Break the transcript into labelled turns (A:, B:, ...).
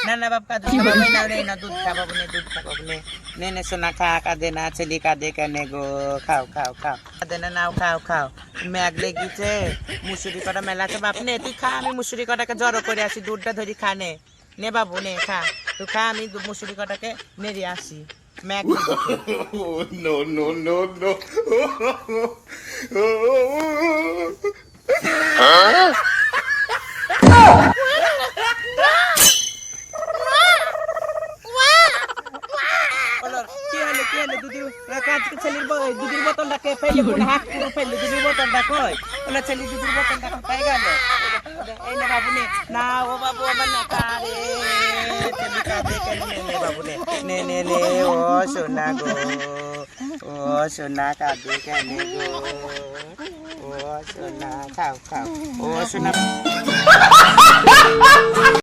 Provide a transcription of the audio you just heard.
A: ना ना बाप का दूध खा बाबू ना दूध खा बाबू ने सोना खा का देना चली का दे करने गो खाओ खाओ खाओ देना नाও খাও খাও ম্যাগ লেগেছে মুসুরি কটা মেলাছে বাপ নে তুই খা আমি মুসুরি কটাকে জড়ো করে আসি দুধটা ধরি খা নে বাবু নে খা তুই খা আমি মুসুরি কটাকে নেড়ে আসি ম্যাগ
B: no, no, no, no.
A: কি হলো দুধের কাজকে ছেলের দুধের বোতলটাকে ফেলে কোন হাত পুরো ফেলে দুধের বোতলটা কই ওলা ছেলে দুধের বোতলটা কোথায় গেল এই না বাবু না ও বাবু আমার না কারে ছেলে কাঁদে কেন নে বাবু নে ও সোনা গো ও সোনা কাঁদে কেন গো ও সোনা খাও ও সোনা